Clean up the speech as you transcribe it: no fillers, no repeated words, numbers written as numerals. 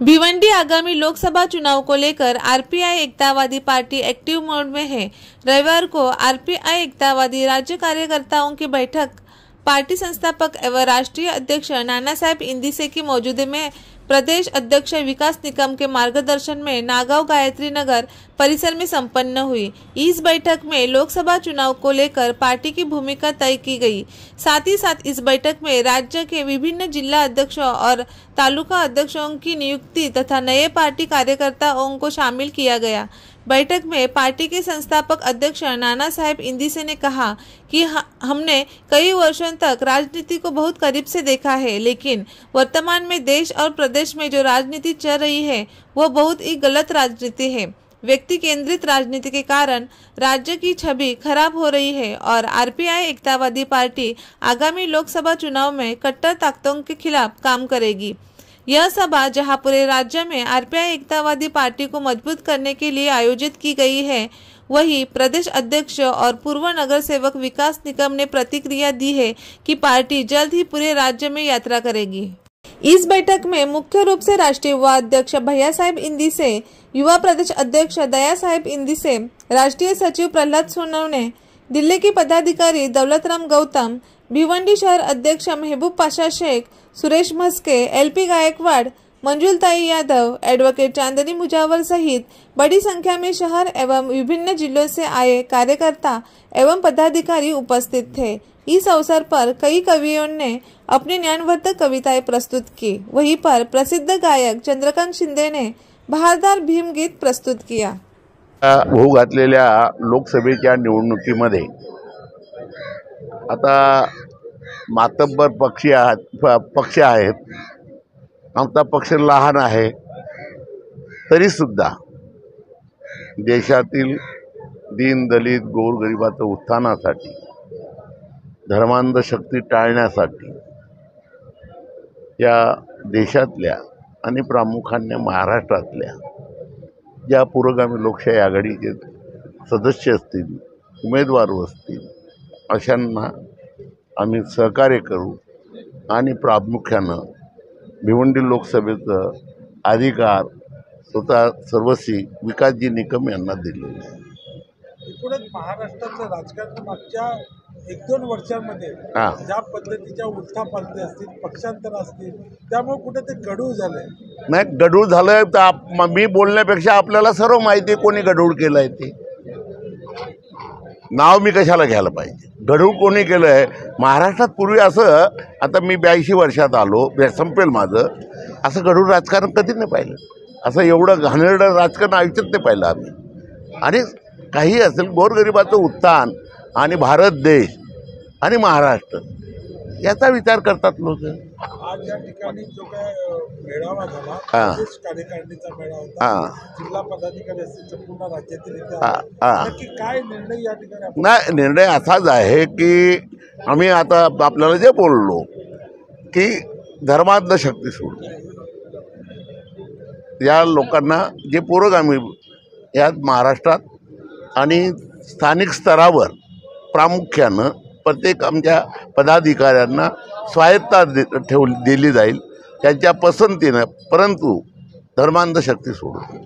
भिवंडी आगामी लोकसभा चुनाव को लेकर आरपीआई एकतावादी पार्टी एक्टिव मोड में है। रविवार को आरपीआई एकतावादी राज्य कार्यकर्ताओं की बैठक पार्टी संस्थापक एवं राष्ट्रीय अध्यक्ष नाना साहेब इंदिसे की मौजूदगी में प्रदेश अध्यक्ष विकास निकम के मार्गदर्शन में नागांव गायत्री नगर परिसर में संपन्न हुई। इस बैठक में लोकसभा चुनाव को लेकर पार्टी की भूमिका तय की गई। साथ ही साथ इस बैठक में राज्य के विभिन्न जिला अध्यक्षों और तालुका अध्यक्षों की नियुक्ति तथा नए पार्टी कार्यकर्ताओं को शामिल किया गया। बैठक में पार्टी के संस्थापक अध्यक्ष नाना साहेब इंदिसे ने कहा कि हमने कई वर्षों तक राजनीति को बहुत करीब से देखा है, लेकिन वर्तमान में देश और प्रदेश में जो राजनीति चल रही है वह बहुत ही गलत राजनीति है। व्यक्ति केंद्रित राजनीति के कारण राज्य की छवि खराब हो रही है और आरपीआई एकतावादी पार्टी आगामी लोकसभा चुनाव में कट्टर ताकतों के खिलाफ काम करेगी। यह सभा जहां पूरे राज्य में आरपीआई एकतावादी पार्टी को मजबूत करने के लिए आयोजित की गई है, वहीं प्रदेश अध्यक्ष और पूर्व नगर सेवक विकास निकम ने प्रतिक्रिया दी है कि पार्टी जल्द ही पूरे राज्य में यात्रा करेगी। इस बैठक में मुख्य रूप से राष्ट्रीय युवा अध्यक्ष भैया साहेब इंदिसे, युवा प्रदेश अध्यक्ष दया साहेब इंदिसे, राष्ट्रीय सचिव प्रहलाद सोनवणे, दिल्ली के पदाधिकारी दौलतराम गौतम, भिवंडी शहर अध्यक्ष महबूब पाशा शेख, सुरेश मस्के, एलपी गायकवाड़, मंजुलताई यादव, एडवोकेट चांदनी मुजावर सहित बड़ी संख्या में शहर एवं विभिन्न जिलों से आए कार्यकर्ता एवं पदाधिकारी उपस्थित थे। इस अवसर पर कई कवियों ने अपनी ज्ञानवर्धक कविताएं प्रस्तुत की। वहीं पर प्रसिद्ध गायक चंद्रकांत शिंदे ने बहारदार भीम गीत प्रस्तुत किया। होऊ घातलेल्या लोकसभेच्या निवडणुकीमध्ये आता मातब्बर पक्ष आहेत। आमचा पक्ष लहान आहे, तरी सुद्धा देशातील दीन दलित गोरगरिबाचं उत्थानासाठी, धर्मांध शक्ती टाळण्यासाठी या देशातल्या आणि प्रामुख्याने महाराष्ट्रातल्या ज्या पुरोगामी लोकशाही आघाडीचे सदस्य असतील, उमेदवार असतील, अशांना आम्ही सहकार्य करू आणि प्रामुख्यानं भिवंडी लोकसभेचं अधिकार स्वतः सर्वस्वी विकासजी निकम यांना दिलेले आहे। एकूणच महाराष्ट्रातलं राजकारण मागच्या 1-2 वर्षांमध्ये ज्या पद्धतीच्या उलथापालथी असतील, पक्षांतर असतील, त्यामुळे कुठे ते गढूळ झालंय। नाही, गढूळ झालंय तर मी बोलण्यापेक्षा आपल्याला सर्व माहिती आहे कोणी गढूळ केलंय ते। नाव मी कशाला घ्यायला पाहिजे? गढूळ कोणी केलंय? महाराष्ट्रात पूर्वी असं, आता मी 82 वर्षात आलो, संपेल माझं, असं गढूळ राजकारण कधी नाही पाहिलं। असं एवढं घाणेरडं राजकारण आयुष्यात नाही पाहिलं आम्ही। आणि काही असेल, गोरगरिबाचं उत्थान आणि भारत देश आणि महाराष्ट्र याचा विचार करतात लोक। आज या ठिकाणी जो काय मेळावा झाला, प्रदेश कार्यकारिणीचा मेळावा होता, जिल्हा पदाधिकारी असतील, संपूर्ण राज्यातील नक्की काय निर्णय या ठिकाणी? नाही, निर्णय असाच आहे की आम्ही आता आपल्याला जे बोललो की धर्मांध शक्ती सोडून या लोकांना जे पुरोगामी या महाराष्ट्रात आणि स्थानिक स्तरावर प्रामुख्यानं प्रत्येक आमच्या पदाधिकाऱ्यांना स्वायत्ता दिली जाईल त्यांच्या पसंतीनं, परंतु धर्मांध शक्ती सोडून।